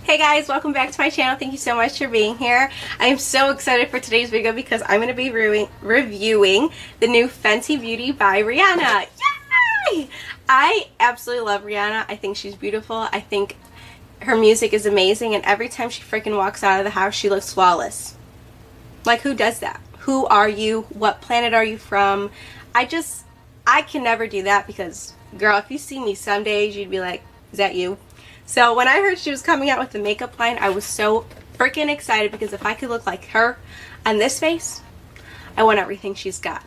Hey guys, welcome back to my channel. Thank you so much for being here. I am so excited for today's video because I'm going to be reviewing the new Fenty Beauty by Rihanna. Yay! I absolutely love Rihanna. I think she's beautiful. I think her music is amazing, and every time she freaking walks out of the house, she looks flawless. Like, who does that? Who are you? What planet are you from? I can never do that because, girl, if you see me some days, you'd be like, is that you? So when I heard she was coming out with the makeup line, I was so freaking excited because if I could look like her on this face, I want everything she's got.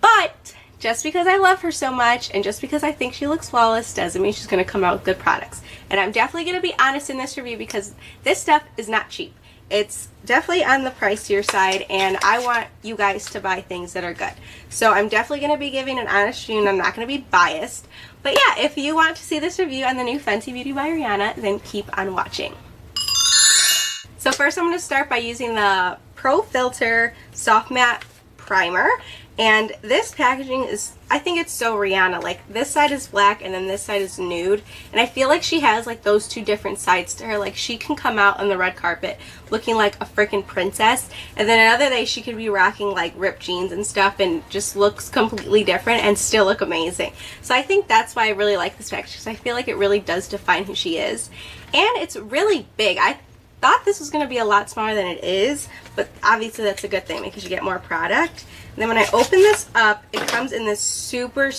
But just because I love her so much and just because I think she looks flawless doesn't mean she's going to come out with good products. And I'm definitely going to be honest in this review because this stuff is not cheap. It's definitely on the pricier side, and I want you guys to buy things that are good. So I'm definitely going to be giving an honest review, and I'm not going to be biased. But yeah, if you want to see this review on the new Fenty Beauty by Rihanna, then keep on watching. So first I'm going to start by using the Pro Filter Soft Matte Primer. And this packaging is, I think it's so Rihanna. Like, this side is black and then this side is nude. And I feel like she has like those two different sides to her. Like, she can come out on the red carpet looking like a freaking princess. And then another day she could be rocking like ripped jeans and stuff and just looks completely different and still look amazing. So I think that's why I really like this package, because I feel like it really does define who she is. And it's really big. I thought this was going to be a lot smaller than it is, but obviously that's a good thing because you get more product. And then when I open this up, it comes in this super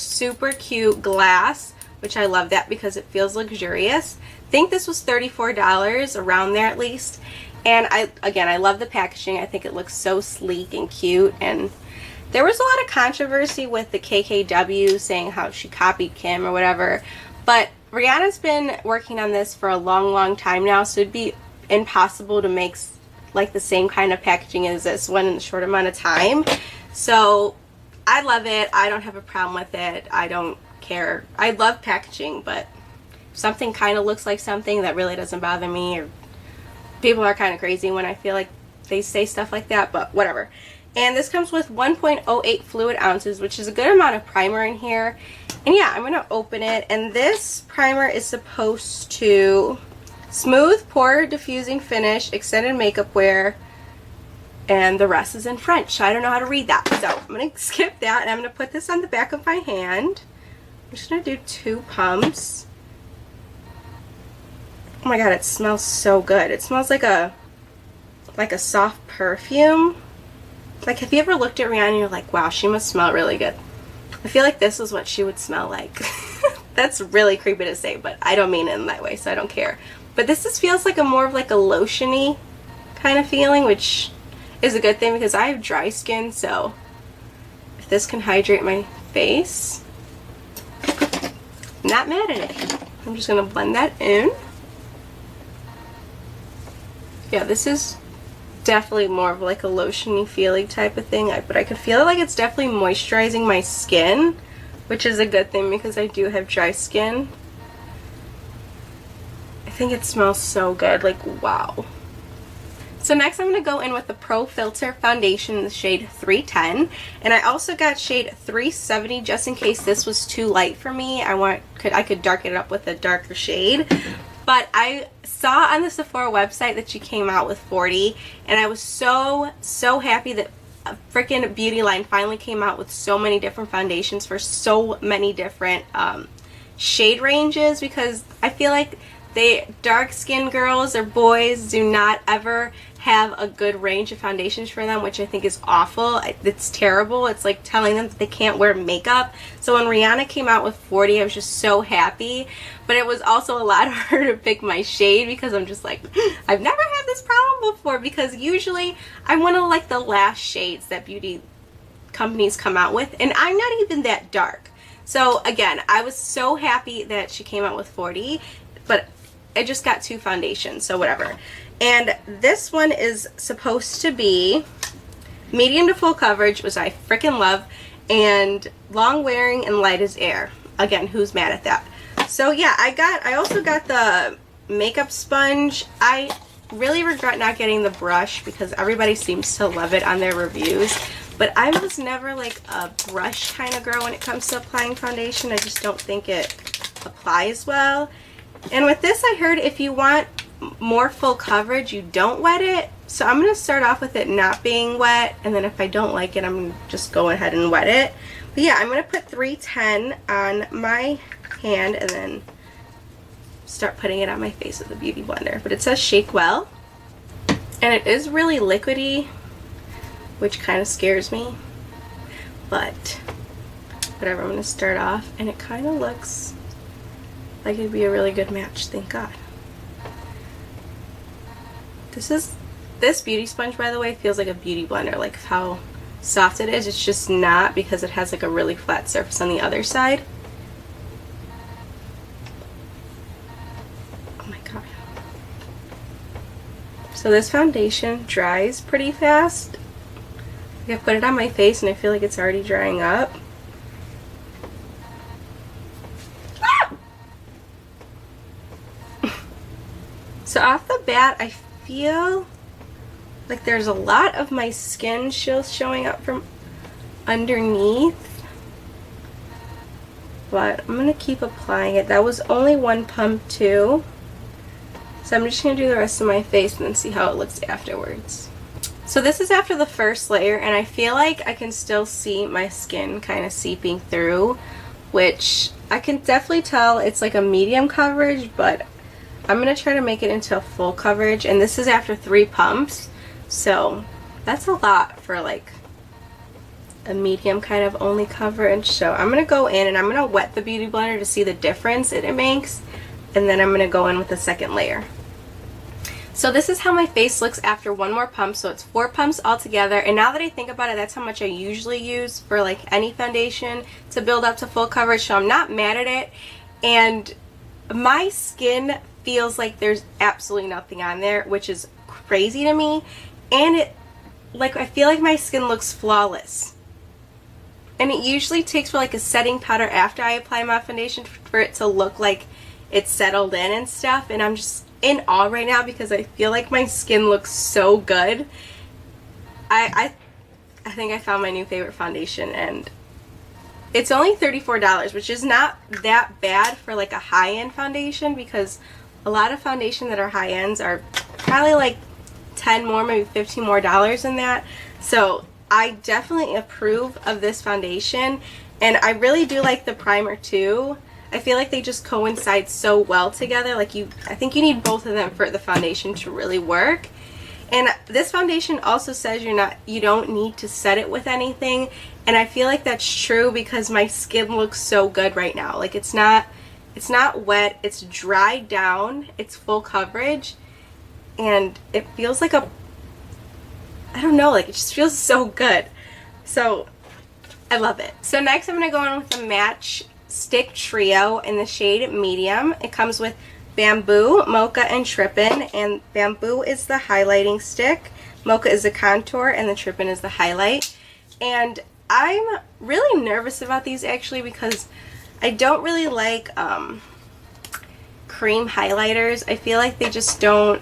cute glass, which I love that because it feels luxurious. I think this was $34, around there at least. And I love the packaging. I think it looks so sleek and cute. And there was a lot of controversy with the KKW saying how she copied Kim or whatever. But Rihanna's been working on this for a long time now, so it'd be impossible to make like the same kind of packaging as this one in a short amount of time. So I love it. I don't have a problem with it. I don't care. I love packaging, but if something kind of looks like something, that really doesn't bother me. Or people are kind of crazy when I feel like they say stuff like that, but whatever. And this comes with 1.08 fluid ounces, which is a good amount of primer in here. And yeah, I'm going to open it. And this primer is supposed to smooth, pore diffusing finish, extended makeup wear, and the rest is in French. I don't know how to read that, so I'm going to skip that, and I'm going to put this on the back of my hand. I'm just going to do 2 pumps. Oh my god, it smells so good. It smells like a soft perfume. Like, have you ever looked at Rihanna and you're like, wow, she must smell really good? I feel like this is what she would smell like. That's really creepy to say, but I don't mean it in that way, so I don't care. But this just feels like more of like a lotion-y kind of feeling, which is a good thing because I have dry skin, so if this can hydrate my face, I'm not mad at it. I'm just going to blend that in. Yeah, this is definitely more of like a lotion-y feeling type of thing, but I could feel like it's definitely moisturizing my skin, which is a good thing because I do have dry skin. I think it smells so good, like wow. So next I'm going to go in with the Pro Filter Foundation in the shade 310, and I also got shade 370 just in case this was too light for me. I could darken it up with a darker shade. But I saw on the Sephora website that she came out with 40, and I was so happy that a freaking beauty line finally came out with so many different foundations for so many different shade ranges, because I feel like dark skinned girls or boys do not ever have a good range of foundations for them, which I think is awful. It's terrible. It's like telling them that they can't wear makeup. So when Rihanna came out with 40, I was just so happy. But it was also a lot harder to pick my shade because I'm just like, I've never had this problem before, because usually I'm one of like the last shades that beauty companies come out with, and I'm not even that dark. So again, I was so happy that she came out with 40, but I just got 2 foundations, so whatever. And this one is supposed to be medium to full coverage, which I freaking love, and long wearing and light as air. Again, who's mad at that? So yeah, I also got the makeup sponge. I really regret not getting the brush because everybody seems to love it on their reviews. But I was never like a brush kind of girl when it comes to applying foundation. I just don't think it applies well. And with this, I heard if you want more full coverage, you don't wet it. So I'm going to start off with it not being wet, and then if I don't like it, I'm just going ahead and wet it. But yeah, I'm going to put 310 on my hand and then start putting it on my face with the Beauty Blender. But it says shake well, and it is really liquidy, which kind of scares me. But whatever, I'm going to start off, and it kind of looks like it'd be a really good match, thank God. This beauty sponge, by the way, feels like a beauty blender, like how soft it is. It's just not, because it has like a really flat surface on the other side. Oh my God. So this foundation dries pretty fast. I put it on my face and I feel like it's already drying up. So off the bat, I feel like there's a lot of my skin showing up from underneath, but I'm going to keep applying it. That was only one pump too, so I'm just going to do the rest of my face and then see how it looks afterwards. So this is after the first layer, and I feel like I can still see my skin kind of seeping through, which I can definitely tell it's like a medium coverage, but I'm going to try to make it into a full coverage, and this is after 3 pumps. So that's a lot for like a medium kind of only coverage. So I'm going to go in and I'm going to wet the Beauty Blender to see the difference it makes. And then I'm going to go in with the second layer. So this is how my face looks after one more pump. So it's 4 pumps altogether. And now that I think about it, that's how much I usually use for like any foundation to build up to full coverage. So I'm not mad at it. And my skin feels like there's absolutely nothing on there, which is crazy to me. And I feel like my skin looks flawless. And it usually takes for like a setting powder after I apply my foundation for it to look like it's settled in and stuff. And I'm just in awe right now because I feel like my skin looks so good. I think I found my new favorite foundation, and it's only $34, which is not that bad for like a high-end foundation, because a lot of foundation that are high ends are probably like 10 more, maybe 15 more dollars than that. So I definitely approve of this foundation, and I really do like the primer too. I feel like they just coincide so well together. Like I think you need both of them for the foundation to really work. And this foundation also says you don't need to set it with anything, and I feel like that's true because my skin looks so good right now. Like it's not wet, it's dried down, it's full coverage. And it feels like I don't know, like it just feels so good. So I love it. So next I'm going to go in with the Match Stick Trio in the shade Medium. It comes with Bamboo, Mocha, and Trippin'. And Bamboo is the highlighting stick, Mocha is the contour, and the Trippin' is the highlight. And I'm really nervous about these actually because I don't really like cream highlighters. I feel like they just don't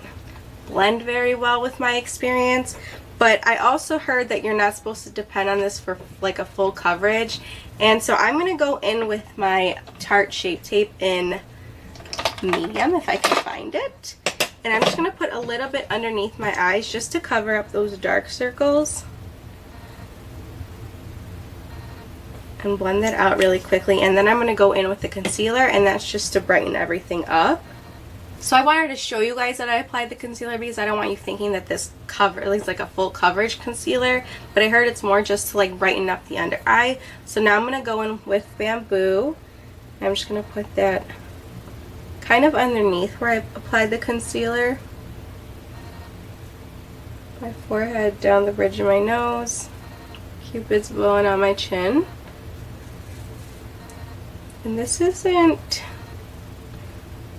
blend very well with my experience, but I also heard that you're not supposed to depend on this for like a full coverage. And so I'm going to go in with my Tarte Shape Tape in Medium if I can find it, and I'm just going to put a little bit underneath my eyes just to cover up those dark circles and blend that out really quickly. And then I'm going to go in with the concealer, and that's just to brighten everything up. So I wanted to show you guys that I applied the concealer because I don't want you thinking that this is like a full coverage concealer, but I heard it's more just to like brighten up the under eye. So now I'm going to go in with Bamboo, and I'm just going to put that kind of underneath where I applied the concealer. My forehead, down the bridge of my nose, Cupid's bow, and on my chin. And this isn't...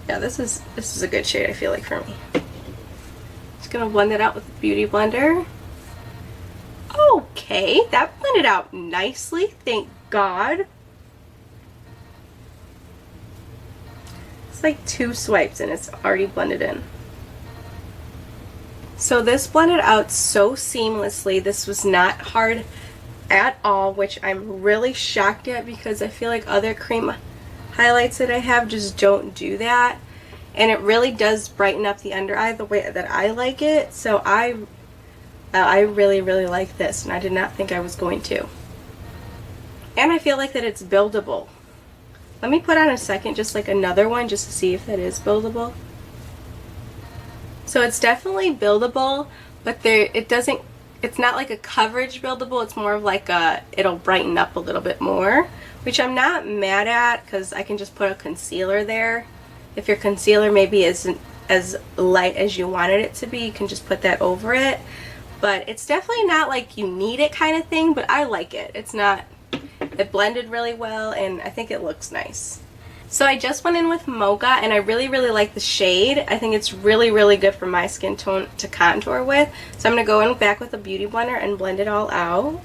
Yeah, this is a good shade, I feel like, for me. Just gonna blend it out with the Beauty Blender. Okay, that blended out nicely, thank God. It's like 2 swipes and it's already blended in. So this blended out so seamlessly. This was not hard at all, which I'm really shocked at because I feel like other cream highlights that I have just don't do that. and it really does brighten up the under eye the way that I like it. So I really like this, and I did not think I was going to. And I feel like that it's buildable. Let me put on a second, just like another one, just to see if that is buildable. So it's definitely buildable, but it's not like a coverage buildable. It's more of like it'll brighten up a little bit more, which I'm not mad at, because I can just put a concealer there. If your concealer maybe isn't as light as you wanted it to be, you can just put that over it. But it's definitely not like you need it kind of thing, but I like it. It blended really well, and I think it looks nice. So I just went in with Mocha, and I really like the shade. I think it's really good for my skin tone to contour with. So I'm going to go in back with a beauty blender and blend it all out.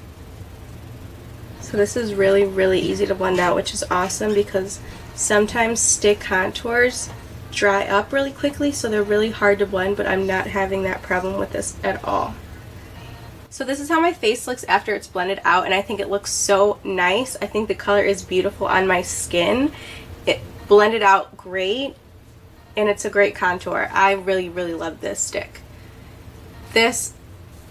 So this is really easy to blend out, which is awesome, because sometimes stick contours dry up really quickly, so they're really hard to blend, but I'm not having that problem with this at all. So this is how my face looks after it's blended out, and I think it looks so nice. I think the color is beautiful on my skin. It blended out great, and it's a great contour. I really love this stick. This,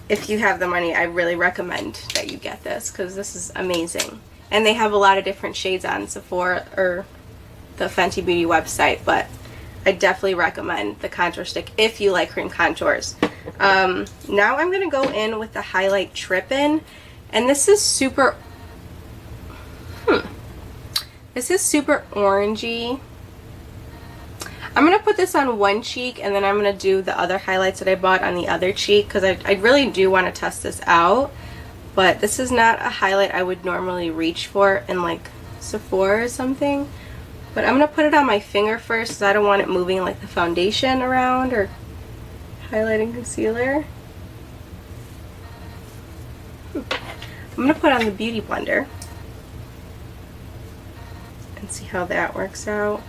if you have the money, I really recommend that you get this, because this is amazing. And they have a lot of different shades on Sephora or the Fenty Beauty website, but I definitely recommend the contour stick if you like cream contours. Now I'm going to go in with the highlight Trippin', and this is super orangey. I'm going to put this on one cheek, and then I'm going to do the other highlights that I bought on the other cheek, because I really do want to test this out. But this is not a highlight I would normally reach for in like Sephora or something. But I'm going to put it on my finger first, because I don't want it moving like the foundation around or highlighting concealer. I'm going to put on the Beauty Blender and see how that works out.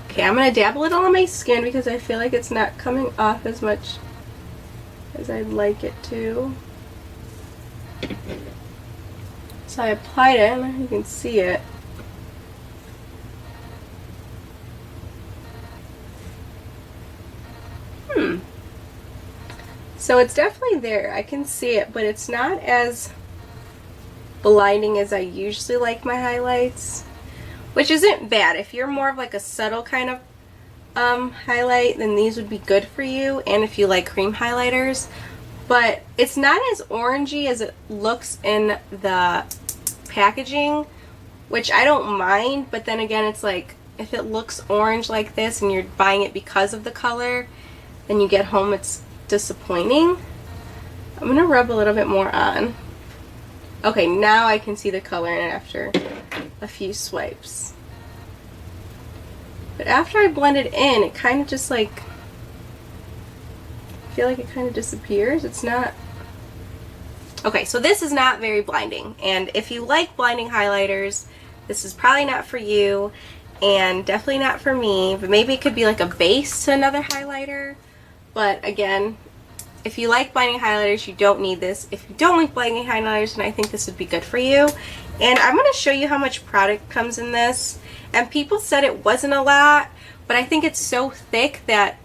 Okay, I'm going to dab a little on my skin, because I feel like it's not coming off as much as I'd like it to. So I applied it, and you can see it. So it's definitely there. I can see it, but it's not as blinding as I usually like my highlights, which isn't bad. If you're more of like a subtle kind of highlight, then these would be good for you, and if you like cream highlighters. But it's not as orangey as it looks in the packaging, which I don't mind, but then again, it's like, if it looks orange like this and you're buying it because of the color, then you get home, it's disappointing. I'm gonna rub a little bit more on. Okay, now I can see the color in it after a few swipes. But after I blend it in, it kind of just like, I feel like it kind of disappears. It's not. Okay, so this is not very blinding, and if you like blinding highlighters, this is probably not for you, and definitely not for me. But maybe it could be like a base to another highlighter. But again, if you like blinding highlighters, you don't need this. If you don't like blinding highlighters, then I think this would be good for you. And I'm going to show you how much product comes in this. And people said it wasn't a lot, but I think it's so thick that,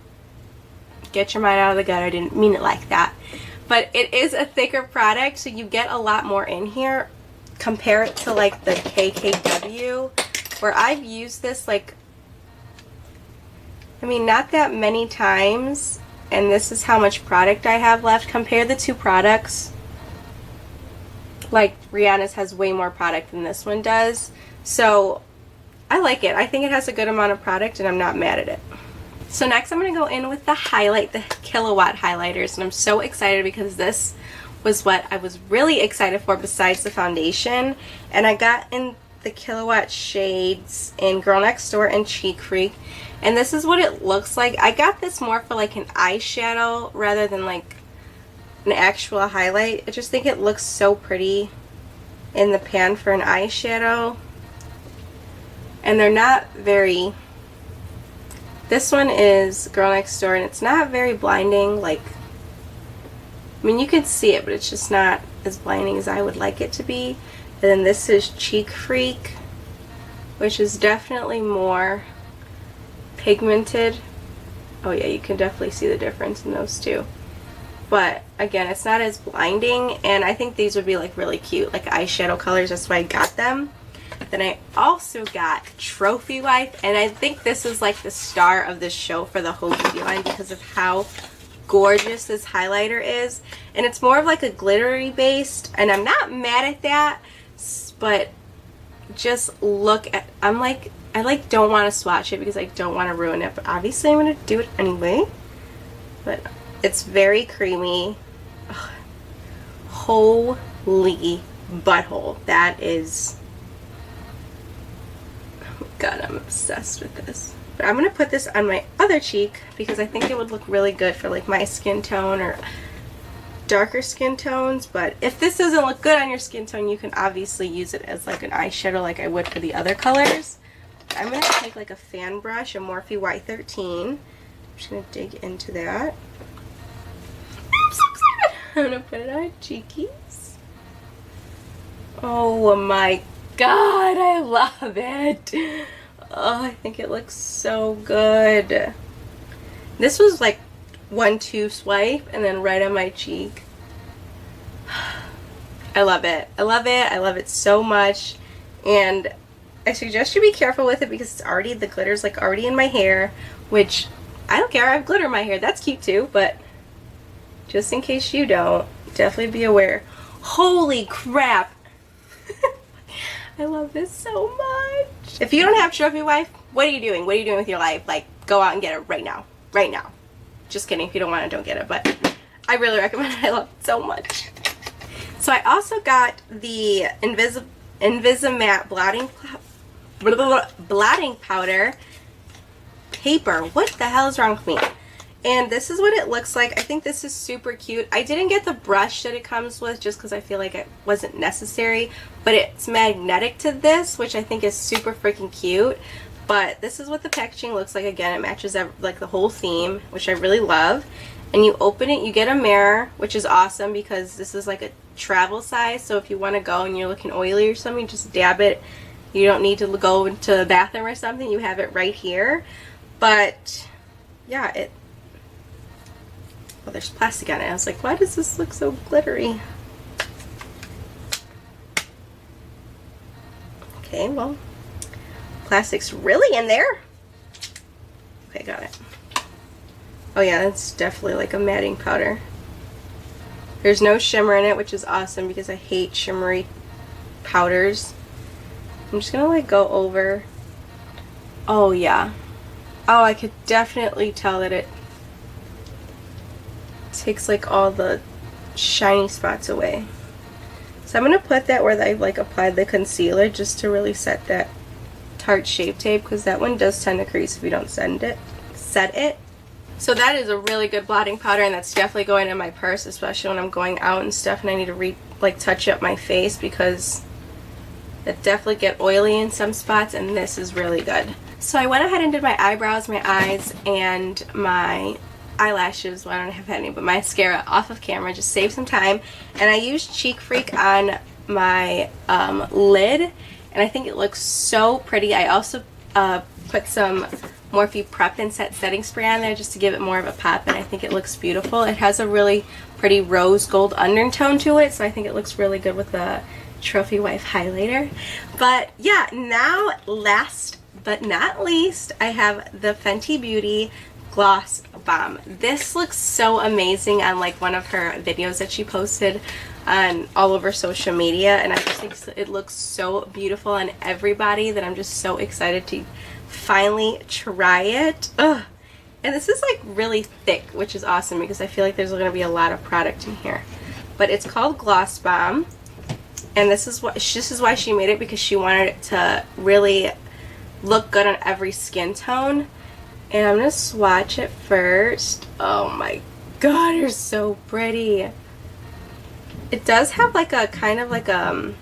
get your mind out of the gutter, I didn't mean it like that. But it is a thicker product, so you get a lot more in here. Compare it to like the KKW, where I've used this like, I mean, not that many times, and this is how much product I have left. Compare the two products. Like, Rihanna's has way more product than this one does. So I like it. I think it has a good amount of product, and I'm not mad at it. So next I'm going to go in with the highlight, the Killawatt highlighters, and I'm so excited because this was what I was really excited for besides the foundation. And I got in the Killawatt shades in Girl Next Door and Cheek Freak, and this is what it looks like. I got this more for like an eyeshadow rather than like an actual highlight. I just think it looks so pretty in the pan for an eyeshadow, and they're not very, this one is Girl Next Door, and it's not very blinding. Like, I mean, you can see it, but it's just not as blinding as I would like it to be. And then this is Cheek Freak, which is definitely more pigmented. Oh yeah, you can definitely see the difference in those two. But again, it's not as blinding, and I think these would be like really cute, like eyeshadow colors. That's why I got them. Then I also got Trophy Wife, and I think this is like the star of this show for the whole beauty line because of how gorgeous this highlighter is. And it's more of like a glittery based, and I'm not mad at that, but just look at, I like don't want to swatch it because I don't want to ruin it, but obviously I'm going to do it anyway. But it's very creamy. Ugh. Holy butthole. That is, oh my god, I'm obsessed with this. But I'm going to put this on my other cheek because I think it would look really good for like my skin tone or darker skin tones. But if this doesn't look good on your skin tone, you can obviously use it as like an eyeshadow like I would for the other colors. I'm going to take like a fan brush, a Morphe Y13. I'm just going to dig into that. I'm so excited. I'm going to put it on my cheekies. Oh my god, I love it. Oh, I think it looks so good. This was like 1-2 swipe and then right on my cheek. I love it. I love it. I love it so much. And I suggest you be careful with it because it's already, the glitter's like already in my hair, which I don't care. I have glitter in my hair. That's cute too, but just in case you don't, definitely be aware. Holy crap. I love this so much. If you don't have Trophy Wife, what are you doing? What are you doing with your life? Like, go out and get it right now. Right now. Just kidding. If you don't want it, don't get it. But I really recommend it. I love it so much. So I also got the Invisimatte blotting powder paper. What the hell is wrong with me? And this is what it looks like. I think this is super cute. I didn't get the brush that it comes with just because I feel like it wasn't necessary. But it's magnetic to this, which I think is super freaking cute. But this is what the packaging looks like. Again, it matches like the whole theme, which I really love. And you open it, you get a mirror, which is awesome because this is like a travel size. So if you want to go and you're looking oily or something, just dab it. You don't need to go into the bathroom or something. You have it right here. But yeah, well, there's plastic on it. I was like, why does this look so glittery? Okay, well, plastic's really in there. Okay, got it. Oh yeah, that's definitely like a matting powder. There's no shimmer in it, which is awesome because I hate shimmery powders. I'm just gonna like go over. Oh yeah. Oh, I could definitely tell that it takes like all the shiny spots away. So I'm going to put that where I've like applied the concealer just to really set that Tarte Shape Tape because that one does tend to crease if you don't set it. So that is a really good blotting powder, and that's definitely going in my purse, especially when I'm going out and stuff and I need to touch up my face because it definitely get oily in some spots, and this is really good. So I went ahead and did my eyebrows, my eyes, and my eyelashes. Well, I don't have any, but mascara off of camera, just save some time. And I used Cheek Freak on my lid, and I think it looks so pretty. I also put some Morphe Prep and Set setting spray on there just to give it more of a pop, and I think it looks beautiful. It has a really pretty rose gold undertone to it, so I think it looks really good with the Trophy Wife highlighter. But yeah, now last but not least, I have the Fenty Beauty Gloss Bomb. This looks so amazing on like one of her videos that she posted on all over social media, and I just think it looks so beautiful on everybody that I'm just so excited to finally try it. Ugh. And this is like really thick, which is awesome because I feel like there's going to be a lot of product in here. But it's called Gloss Bomb, and this is why she made it, because she wanted it to really look good on every skin tone. And I'm going to swatch it first. Oh my god, you're so pretty. It does have like a kind of like a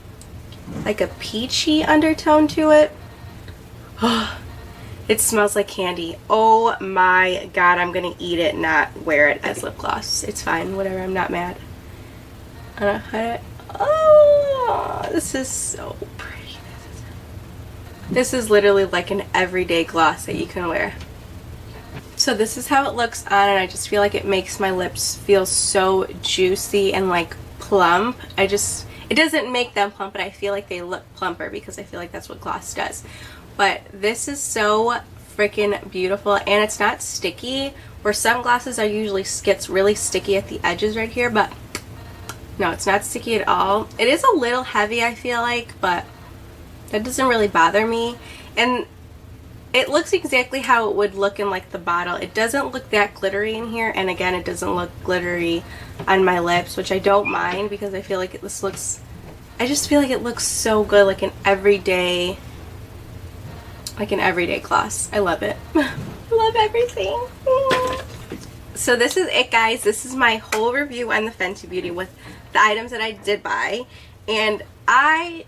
peachy undertone to it. It smells like candy. Oh my god, I'm going to eat it, not wear it as lip gloss. It's fine, whatever, I'm not mad. Oh, this is so pretty. This is literally like an everyday gloss that you can wear. So this is how it looks on, and I just feel like it makes my lips feel so juicy and like plump. It doesn't make them plump, but I feel like they look plumper because I feel like that's what gloss does. But this is so freaking beautiful, and it's not sticky, where some glosses are usually gets really sticky at the edges right here, but no, it's not sticky at all. It is a little heavy, I feel like, but that doesn't really bother me. And it looks exactly how it would look in like the bottle. It doesn't look that glittery in here, and again, it doesn't look glittery on my lips, which I don't mind because I feel like this looks, I just feel like it looks so good, like an everyday gloss. I love it. I love everything. So this is it, guys. This is my whole review on the Fenty Beauty with the items that I did buy, and I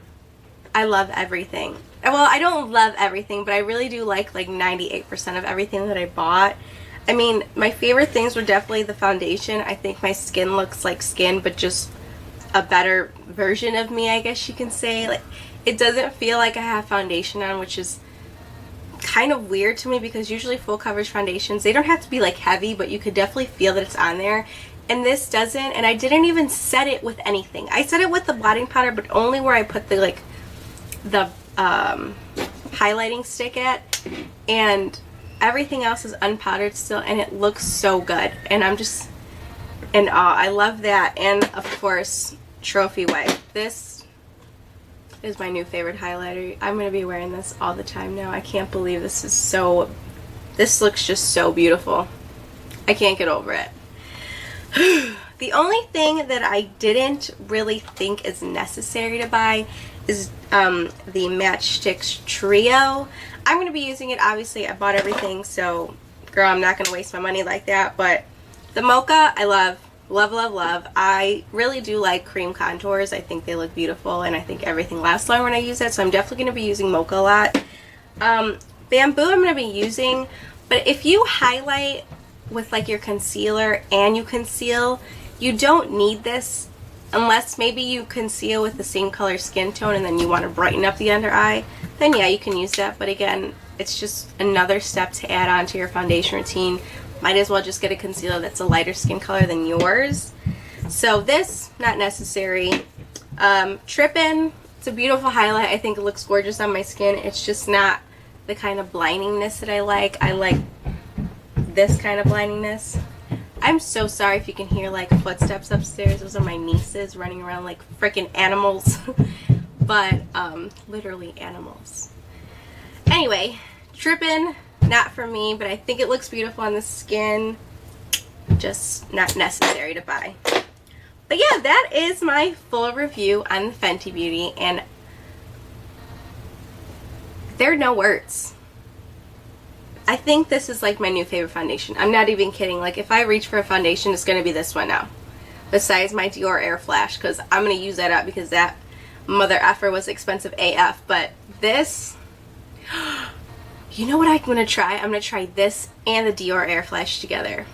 love everything. Well, I don't love everything, but I really do like 98% of everything that I bought. I mean, my favorite things were definitely the foundation. I think my skin looks like skin, but just a better version of me, I guess you can say. Like, it doesn't feel like I have foundation on, which is kind of weird to me because usually full coverage foundations, they don't have to be like heavy, but you could definitely feel that it's on there. And this doesn't, and I didn't even set it with anything. I set it with the blotting powder, but only where I put the highlighting stick at, and everything else is unpowdered still, and it looks so good, and I'm just in awe. I love that. And of course, Trophy Wipe. This is my new favorite highlighter. I'm going to be wearing this all the time now. I can't believe this looks just so beautiful. I can't get over it. The only thing that I didn't really think is necessary to buy is the Matchsticks Trio. I'm going to be using it, obviously. I bought everything, so girl, I'm not going to waste my money like that. But the Mocha, I love. Love, love, love. I really do like cream contours. I think they look beautiful, and I think everything lasts longer when I use it, so I'm definitely going to be using Mocha a lot. Bamboo I'm going to be using, but if you highlight with like your concealer and you conceal, you don't need this unless maybe you conceal with the same color skin tone and then you want to brighten up the under eye. Then yeah, you can use that, but again, it's just another step to add on to your foundation routine. Might as well just get a concealer that's a lighter skin color than yours. So this, not necessary. Trippin', it's a beautiful highlight. I think it looks gorgeous on my skin. It's just not the kind of blindingness that I like. I like this kind of blindingness. I'm so sorry if you can hear like footsteps upstairs. Those are my nieces running around like freaking animals. But literally animals. Anyway, Trippin', not for me, but I think it looks beautiful on the skin. Just not necessary to buy. But yeah, that is my full review on the Fenty Beauty, and there are no words. I think this is like my new favorite foundation. I'm not even kidding. Like, if I reach for a foundation, it's going to be this one now. Besides my Dior Air Flash, because I'm going to use that up because that mother effer was expensive AF. But this, you know what I'm going to try? I'm going to try this and the Dior Air Flash together.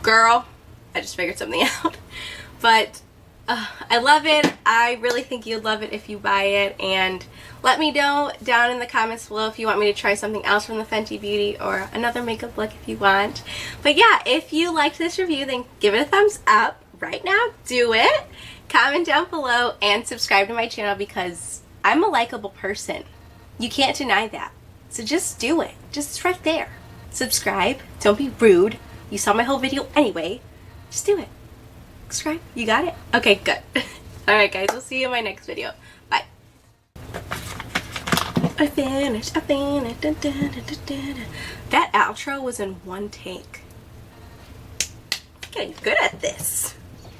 Girl, I just figured something out. But I love it. I really think you'd love it if you buy it. And let me know down in the comments below if you want me to try something else from the Fenty Beauty or another makeup look if you want. But yeah, if you liked this review, then give it a thumbs up right now. Do it. Comment down below and subscribe to my channel because I'm a likable person. You can't deny that. So just do it. Just right there. Subscribe. Don't be rude. You saw my whole video anyway. Just do it. Subscribe. You got it? Okay, good. Alright guys, we'll see you in my next video. Bye. I finished. That outro was in one take. I'm getting good at this.